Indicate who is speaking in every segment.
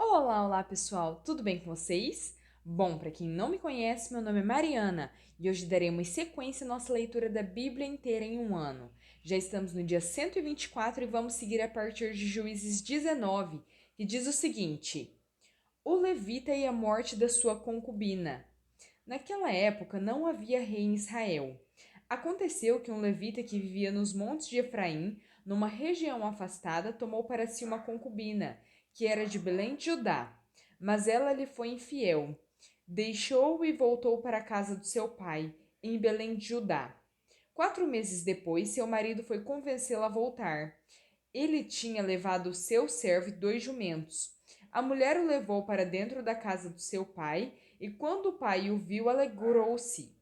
Speaker 1: Olá, olá pessoal, tudo bem com vocês? Bom, para quem não me conhece, meu nome é Mariana e hoje daremos sequência à nossa leitura da Bíblia inteira em um ano. Já estamos no dia 124 e vamos seguir a partir de Juízes 19, que diz o seguinte: O levita e a morte da sua concubina. Naquela época não havia rei em Israel. Aconteceu que um levita que vivia nos montes de Efraim, numa região afastada, tomou para si uma concubina, que era de Belém de Judá. Mas ela lhe foi infiel. Deixou-o e voltou para a casa do seu pai, em Belém de Judá. 4 meses depois, seu marido foi convencê-la a voltar. Ele tinha levado o seu servo e 2 jumentos. A mulher o levou para dentro da casa do seu pai, e quando o pai o viu, alegrou-se.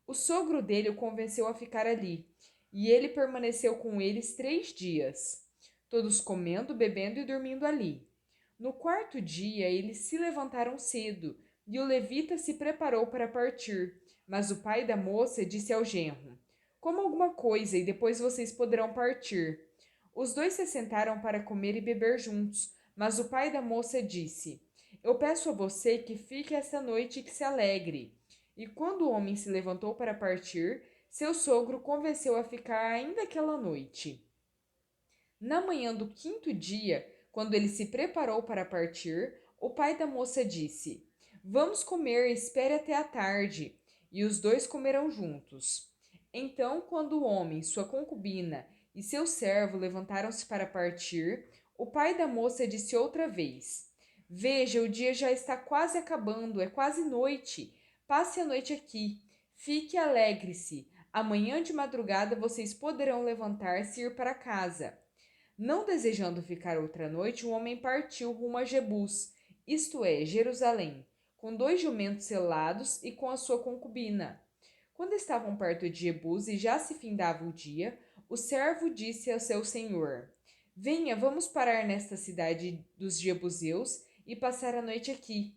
Speaker 1: O sogro dele o convenceu a ficar ali, e ele permaneceu com eles 3 dias, todos comendo, bebendo e dormindo ali. No quarto dia, eles se levantaram cedo, e o levita se preparou para partir. Mas o pai da moça disse ao genro: Coma alguma coisa e depois vocês poderão partir. Os dois se sentaram para comer e beber juntos, mas o pai da moça disse: Eu peço a você que fique esta noite e que se alegre. E quando o homem se levantou para partir, seu sogro convenceu a ficar ainda aquela noite. Na manhã do quinto dia, quando ele se preparou para partir, o pai da moça disse: Vamos comer, espere até a tarde. E os dois comeram juntos. Então, quando o homem, sua concubina e seu servo levantaram-se para partir, o pai da moça disse outra vez: Veja, o dia já está quase acabando, é quase noite. Passe a noite aqui. Fique e alegre-se. Amanhã de madrugada vocês poderão levantar-se e ir para casa. Não desejando ficar outra noite, o homem partiu rumo a Jebus, isto é, Jerusalém, com 2 jumentos selados e com a sua concubina. Quando estavam perto de Jebus e já se findava o dia, o servo disse ao seu senhor: Venha, vamos parar nesta cidade dos Jebuseus e passar a noite aqui.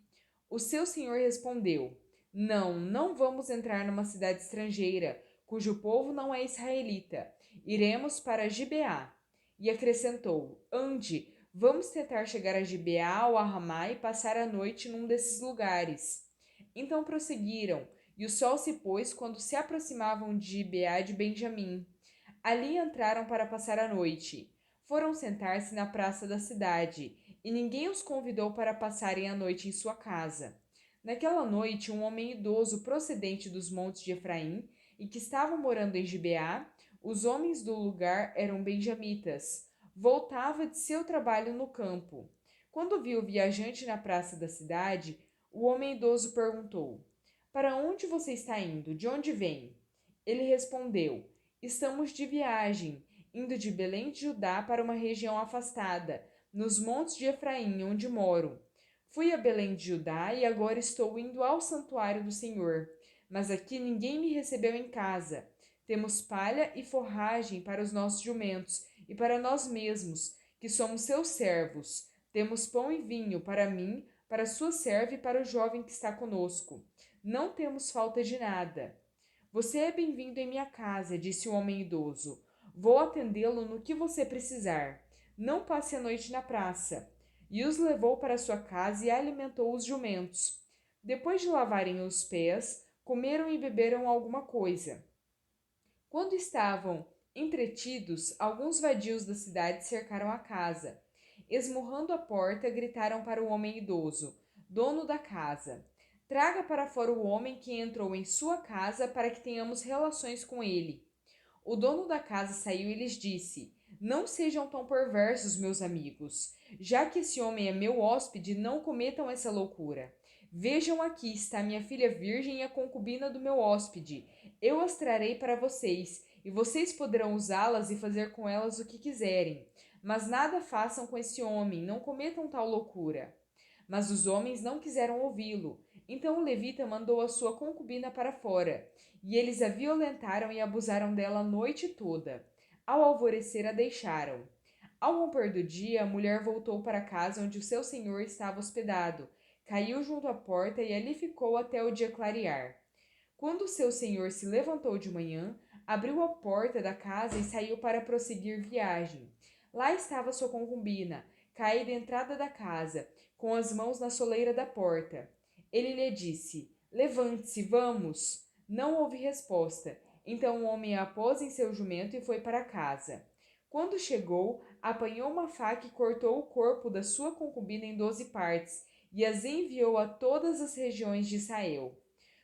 Speaker 1: O seu senhor respondeu: Não, não vamos entrar numa cidade estrangeira, cujo povo não é israelita. Iremos para Gibeá. E acrescentou: Ande, vamos tentar chegar a Gibeá ou a Ramá e passar a noite num desses lugares. Então prosseguiram, e o sol se pôs quando se aproximavam de Gibeá de Benjamim. Ali entraram para passar a noite. Foram sentar-se na praça da cidade, e ninguém os convidou para passarem a noite em sua casa. Naquela noite, um homem idoso procedente dos montes de Efraim e que estava morando em Gibeá, os homens do lugar eram benjamitas, voltava de seu trabalho no campo. Quando viu o viajante na praça da cidade, o homem idoso perguntou: Para onde você está indo? De onde vem? Ele respondeu: Estamos de viagem, indo de Belém de Judá para uma região afastada, nos montes de Efraim, onde moro. Fui a Belém de Judá e agora estou indo ao santuário do Senhor. Mas aqui ninguém me recebeu em casa. Temos palha e forragem para os nossos jumentos e para nós mesmos, que somos seus servos. Temos pão e vinho para mim, para sua serva e para o jovem que está conosco. Não temos falta de nada. Você é bem-vindo em minha casa, disse o homem idoso. Vou atendê-lo no que você precisar. Não passe a noite na praça. E os levou para sua casa e alimentou os jumentos. Depois de lavarem os pés, comeram e beberam alguma coisa. Quando estavam entretidos, alguns vadios da cidade cercaram a casa. Esmurrando a porta, gritaram para o homem idoso, dono da casa: Traga para fora o homem que entrou em sua casa para que tenhamos relações com ele. O dono da casa saiu e lhes disse: Não sejam tão perversos, meus amigos. Já que esse homem é meu hóspede, não cometam essa loucura. Vejam aqui está minha filha virgem e a concubina do meu hóspede. Eu as trarei para vocês, e vocês poderão usá-las e fazer com elas o que quiserem. Mas nada façam com esse homem, não cometam tal loucura. Mas os homens não quiseram ouvi-lo. Então o levita mandou a sua concubina para fora, e eles a violentaram e abusaram dela a noite toda. Ao alvorecer a deixaram. Ao romper do dia, a mulher voltou para a casa onde o seu senhor estava hospedado, caiu junto à porta e ali ficou até o dia clarear. Quando seu senhor se levantou de manhã, abriu a porta da casa e saiu para prosseguir viagem. Lá estava sua concubina, caída à entrada da casa, com as mãos na soleira da porta. Ele lhe disse: Levante-se, vamos. Não houve resposta. Então o homem a pôs em seu jumento e foi para casa. Quando chegou, apanhou uma faca e cortou o corpo da sua concubina em 12 partes, e as enviou a todas as regiões de Israel.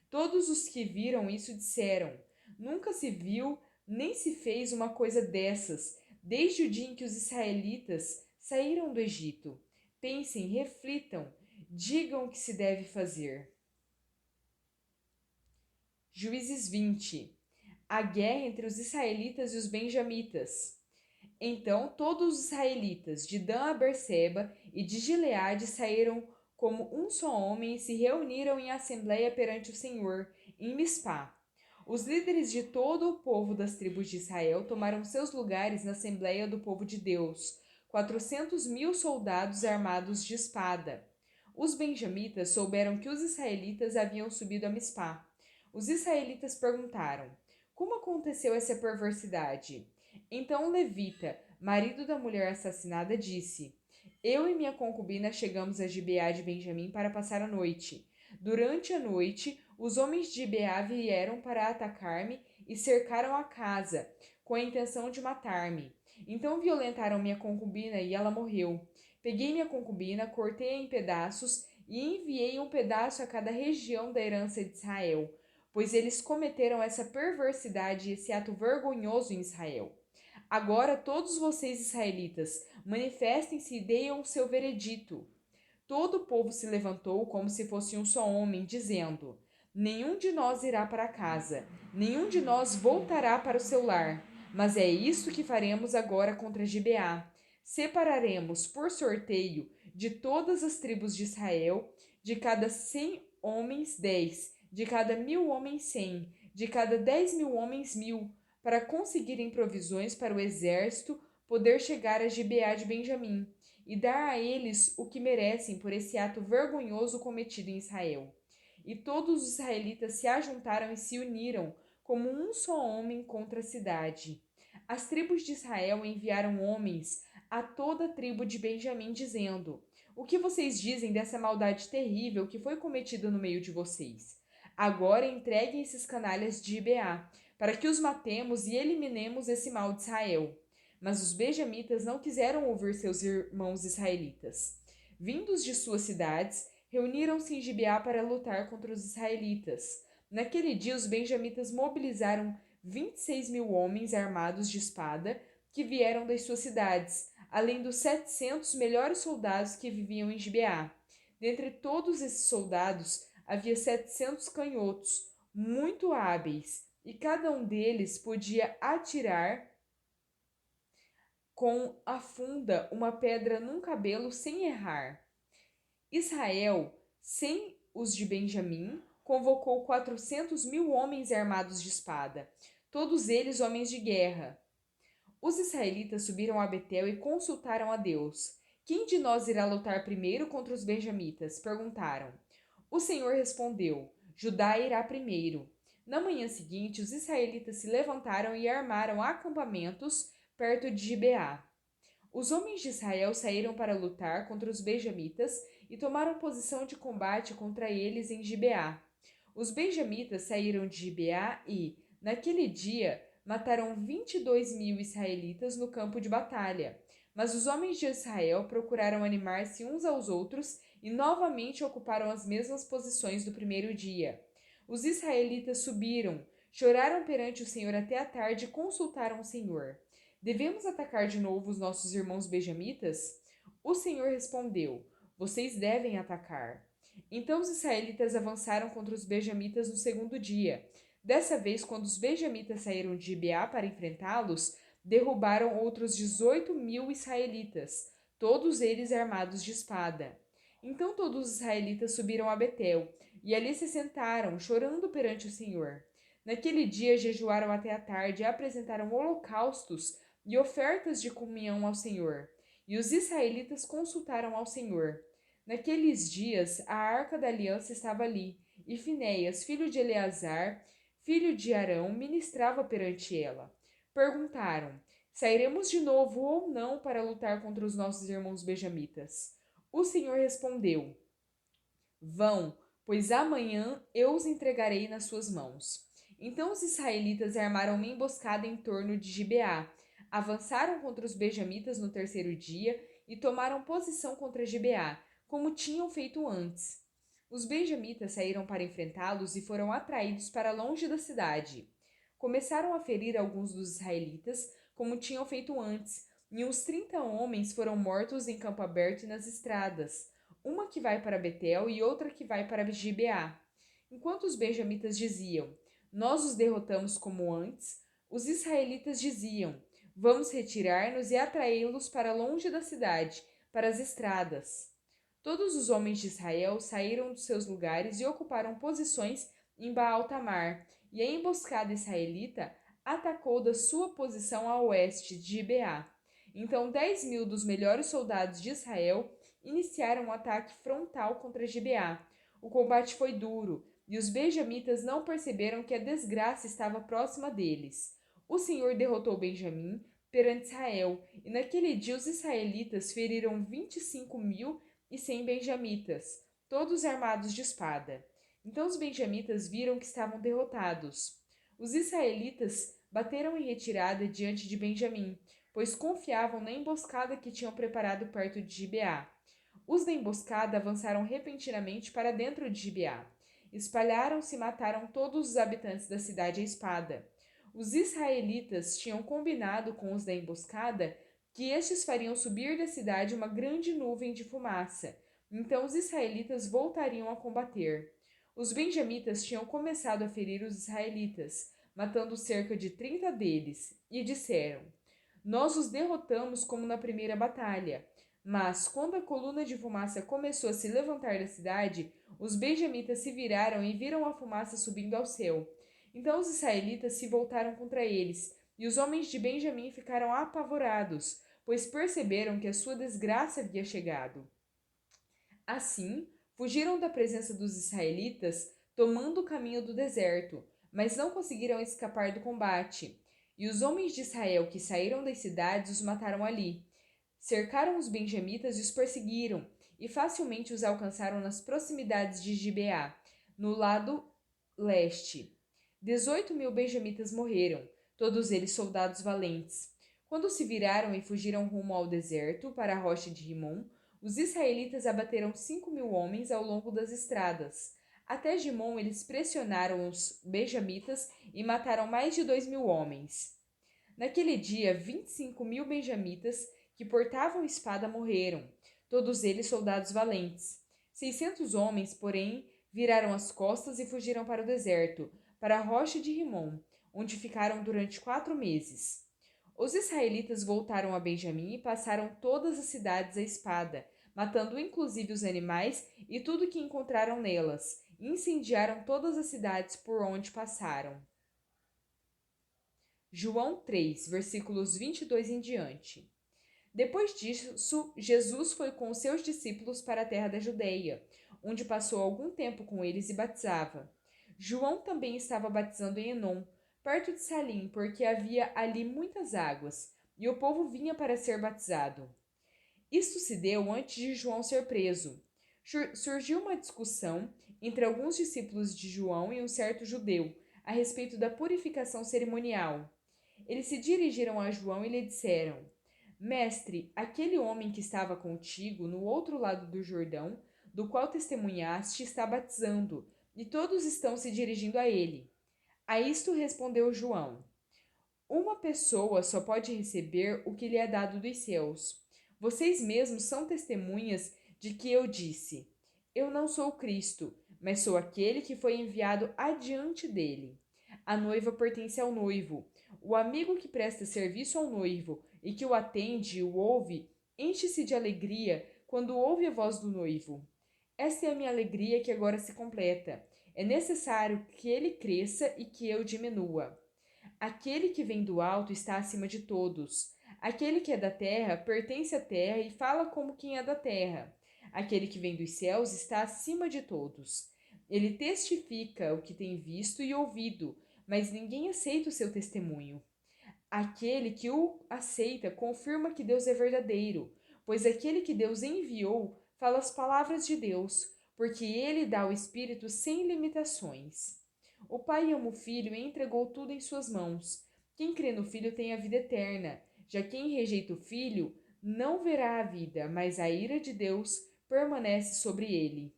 Speaker 1: Todos os que viram isso disseram: Nunca se viu nem se fez uma coisa dessas, desde o dia em que os israelitas saíram do Egito. Pensem, reflitam, digam o que se deve fazer. Juízes 20. A guerra entre os israelitas e os benjamitas. Então todos os israelitas, de Dan a Berseba e de Gileade, saíram como um só homem e se reuniram em assembleia perante o Senhor, em Mispá. Os líderes de todo o povo das tribos de Israel tomaram seus lugares na Assembleia do Povo de Deus, 400.000 soldados armados de espada. Os benjamitas souberam que os israelitas haviam subido a Mispá. Os israelitas perguntaram: Como aconteceu essa perversidade? Então o levita, marido da mulher assassinada, disse: Eu e minha concubina chegamos a Gibeá de Benjamim para passar a noite. Durante a noite, os homens de Gibeá vieram para atacar-me e cercaram a casa, com a intenção de matar-me. Então violentaram minha concubina e ela morreu. Peguei minha concubina, cortei-a em pedaços e enviei um pedaço a cada região da herança de Israel, pois eles cometeram essa perversidade e esse ato vergonhoso em Israel. Agora todos vocês israelitas, manifestem-se e deem o seu veredito. Todo o povo se levantou como se fosse um só homem, dizendo: Nenhum de nós irá para casa, nenhum de nós voltará para o seu lar. Mas é isto que faremos agora contra Gibeá. Separaremos por sorteio de todas as tribos de Israel, de cada 100 homens 10, de cada 1.000 homens 100, de cada 10.000 homens 1.000, para conseguirem provisões para o exército poder chegar a Gibeá de Benjamim e dar a eles o que merecem por esse ato vergonhoso cometido em Israel. E todos os israelitas se ajuntaram e se uniram como um só homem contra a cidade. As tribos de Israel enviaram homens a toda a tribo de Benjamim, dizendo: O que vocês dizem dessa maldade terrível que foi cometida no meio de vocês? Agora entreguem esses canalhas de Gibeá, para que os matemos e eliminemos esse mal de Israel. Mas os benjamitas não quiseram ouvir seus irmãos israelitas. Vindos de suas cidades, reuniram-se em Gibeá para lutar contra os israelitas. Naquele dia, os benjamitas mobilizaram 26.000 homens armados de espada que vieram das suas cidades, além dos 700 melhores soldados que viviam em Gibeá. Dentre todos esses soldados, havia 700 canhotos, muito hábeis, e cada um deles podia atirar com a funda uma pedra num cabelo sem errar. Israel, sem os de Benjamim, convocou 400.000 homens armados de espada, todos eles homens de guerra. Os israelitas subiram a Betel e consultaram a Deus. Quem de nós irá lutar primeiro contra os benjamitas? Perguntaram. O Senhor respondeu: Judá irá primeiro. Na manhã seguinte, os israelitas se levantaram e armaram acampamentos perto de Gibeá. Os homens de Israel saíram para lutar contra os benjamitas e tomaram posição de combate contra eles em Gibeá. Os benjamitas saíram de Gibeá e, naquele dia, mataram 22.000 israelitas no campo de batalha. Mas os homens de Israel procuraram animar-se uns aos outros e novamente ocuparam as mesmas posições do primeiro dia. Os israelitas subiram, choraram perante o Senhor até a tarde e consultaram o Senhor. Devemos atacar de novo os nossos irmãos benjamitas? O Senhor respondeu: Vocês devem atacar. Então os israelitas avançaram contra os benjamitas no segundo dia. Dessa vez, quando os benjamitas saíram de Gibeá para enfrentá-los, derrubaram outros 18.000 israelitas, todos eles armados de espada. Então todos os israelitas subiram a Betel, e ali se sentaram, chorando perante o Senhor. Naquele dia jejuaram até a tarde e apresentaram holocaustos e ofertas de comunhão ao Senhor. E os israelitas consultaram ao Senhor. Naqueles dias, a arca da aliança estava ali, e Finéias, filho de Eleazar, filho de Arão, ministrava perante ela. Perguntaram: Sairemos de novo ou não para lutar contra os nossos irmãos benjamitas? O Senhor respondeu: Vão, pois amanhã eu os entregarei nas suas mãos. Então os israelitas armaram uma emboscada em torno de Gibeá, avançaram contra os benjamitas no terceiro dia e tomaram posição contra Gibeá, como tinham feito antes. Os benjamitas saíram para enfrentá-los e foram atraídos para longe da cidade. Começaram a ferir alguns dos israelitas, como tinham feito antes, e uns 30 homens foram mortos em campo aberto e nas estradas, uma que vai para Betel e outra que vai para Gibeá. Enquanto os benjamitas diziam: Nós os derrotamos como antes, os israelitas diziam: Vamos retirar-nos e atraí-los para longe da cidade, para as estradas. Todos os homens de Israel saíram dos seus lugares e ocuparam posições em Baal-Tamar, e a emboscada israelita atacou da sua posição a oeste de Gibeá. Então 10.000 dos melhores soldados de Israel iniciaram um ataque frontal contra Gibeá. O combate foi duro, e os benjamitas não perceberam que a desgraça estava próxima deles. O Senhor derrotou Benjamim perante Israel, e naquele dia os israelitas feriram 25.100 benjamitas, todos armados de espada. Então os benjamitas viram que estavam derrotados. Os israelitas bateram em retirada diante de Benjamim, pois confiavam na emboscada que tinham preparado perto de Gibeá. Os da emboscada avançaram repentinamente para dentro de Gibeá. Espalharam-se e mataram todos os habitantes da cidade à espada. Os israelitas tinham combinado com os da emboscada que estes fariam subir da cidade uma grande nuvem de fumaça. Então os israelitas voltariam a combater. Os benjamitas tinham começado a ferir os israelitas, matando cerca de 30 deles, e disseram: Nós os derrotamos como na primeira batalha. Mas, quando a coluna de fumaça começou a se levantar da cidade, os benjamitas se viraram e viram a fumaça subindo ao céu. Então os israelitas se voltaram contra eles, e os homens de Benjamim ficaram apavorados, pois perceberam que a sua desgraça havia chegado. Assim, fugiram da presença dos israelitas, tomando o caminho do deserto, mas não conseguiram escapar do combate. E os homens de Israel que saíram das cidades os mataram ali. Cercaram os benjamitas e os perseguiram, e facilmente os alcançaram nas proximidades de Gibeá, no lado leste. 18.000 benjamitas morreram, todos eles soldados valentes. Quando se viraram e fugiram rumo ao deserto, para a rocha de Rimon, os israelitas abateram 5.000 homens ao longo das estradas. Até Gimon eles pressionaram os benjamitas e mataram mais de 2.000 homens. Naquele dia, 25.000 benjamitas que portavam espada morreram, todos eles soldados valentes. 600 homens, porém, viraram as costas e fugiram para o deserto, para a rocha de Rimon, onde ficaram durante 4 meses. Os israelitas voltaram a Benjamim e passaram todas as cidades à espada, matando inclusive os animais e tudo que encontraram nelas, e incendiaram todas as cidades por onde passaram. João 3, versículos 22 em diante. Depois disso, Jesus foi com os seus discípulos para a terra da Judeia, onde passou algum tempo com eles e batizava. João também estava batizando em Enom, perto de Salim, porque havia ali muitas águas, e o povo vinha para ser batizado. Isto se deu antes de João ser preso. Surgiu uma discussão entre alguns discípulos de João e um certo judeu a respeito da purificação cerimonial. Eles se dirigiram a João e lhe disseram: Mestre, aquele homem que estava contigo no outro lado do Jordão, do qual testemunhaste, está batizando, e todos estão se dirigindo a ele. A isto respondeu João: Uma pessoa só pode receber o que lhe é dado dos céus. Vocês mesmos são testemunhas de que eu disse: Eu não sou o Cristo, mas sou aquele que foi enviado adiante dele. A noiva pertence ao noivo. O amigo que presta serviço ao noivo e que o atende e o ouve, enche-se de alegria quando ouve a voz do noivo. Esta é a minha alegria que agora se completa. É necessário que ele cresça e que eu diminua. Aquele que vem do alto está acima de todos. Aquele que é da terra pertence à terra e fala como quem é da terra. Aquele que vem dos céus está acima de todos. Ele testifica o que tem visto e ouvido, mas ninguém aceita o seu testemunho. Aquele que o aceita confirma que Deus é verdadeiro, pois aquele que Deus enviou fala as palavras de Deus, porque ele dá o Espírito sem limitações. O Pai ama o Filho e entregou tudo em suas mãos. Quem crê no Filho tem a vida eterna, já quem rejeita o Filho não verá a vida, mas a ira de Deus permanece sobre ele.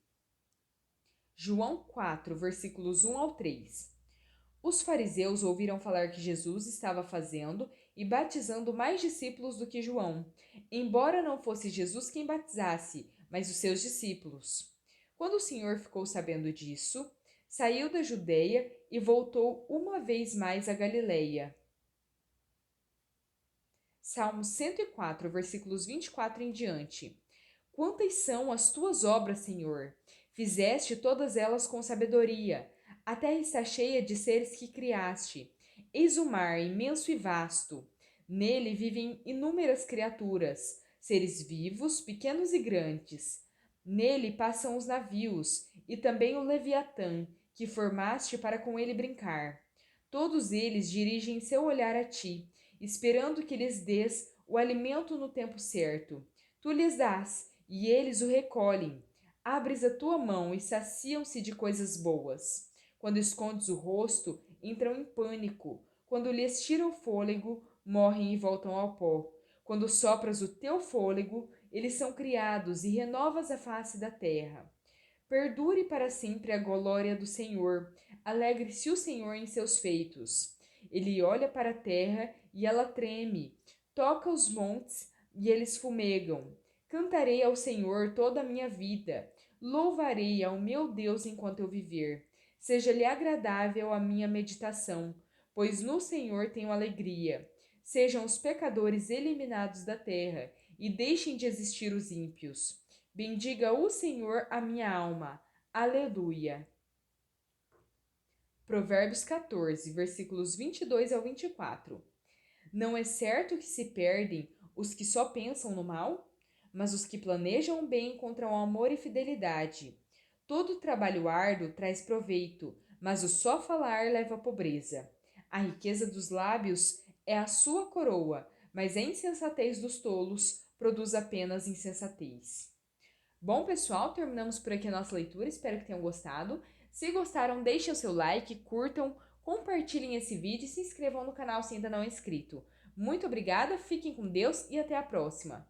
Speaker 1: João 4, versículos 1 ao 3. Os fariseus ouviram falar que Jesus estava fazendo e batizando mais discípulos do que João, embora não fosse Jesus quem batizasse, mas os seus discípulos. Quando o Senhor ficou sabendo disso, saiu da Judeia e voltou uma vez mais a Galileia. Salmo 104, versículos 24 em diante. Quantas são as tuas obras, Senhor? Fizeste todas elas com sabedoria. A terra está cheia de seres que criaste. Eis o mar, imenso e vasto. Nele vivem inúmeras criaturas, seres vivos, pequenos e grandes. Nele passam os navios, e também o Leviatã, que formaste para com ele brincar. Todos eles dirigem seu olhar a ti, esperando que lhes dês o alimento no tempo certo. Tu lhes dás, e eles o recolhem. Abres a tua mão e saciam-se de coisas boas. Quando escondes o rosto, entram em pânico. Quando lhes tira o fôlego, morrem e voltam ao pó. Quando sopras o teu fôlego, eles são criados e renovas a face da terra. Perdure para sempre a glória do Senhor. Alegre-se o Senhor em seus feitos. Ele olha para a terra e ela treme. Toca os montes e eles fumegam. Cantarei ao Senhor toda a minha vida. Louvarei ao meu Deus enquanto eu viver. Seja-lhe agradável a minha meditação, pois no Senhor tenho alegria. Sejam os pecadores eliminados da terra, e deixem de existir os ímpios. Bendiga o Senhor a minha alma. Aleluia. Provérbios 14, versículos 22 ao 24. Não é certo que se perdem os que só pensam no mal? Mas os que planejam o bem encontram amor e fidelidade. Todo trabalho árduo traz proveito, mas o só falar leva à pobreza. A riqueza dos lábios é a sua coroa, mas a insensatez dos tolos produz apenas insensatez. Bom, pessoal, terminamos por aqui a nossa leitura, espero que tenham gostado. Se gostaram, deixem o seu like, curtam, compartilhem esse vídeo e se inscrevam no canal se ainda não é inscrito. Muito obrigada, fiquem com Deus e até a próxima!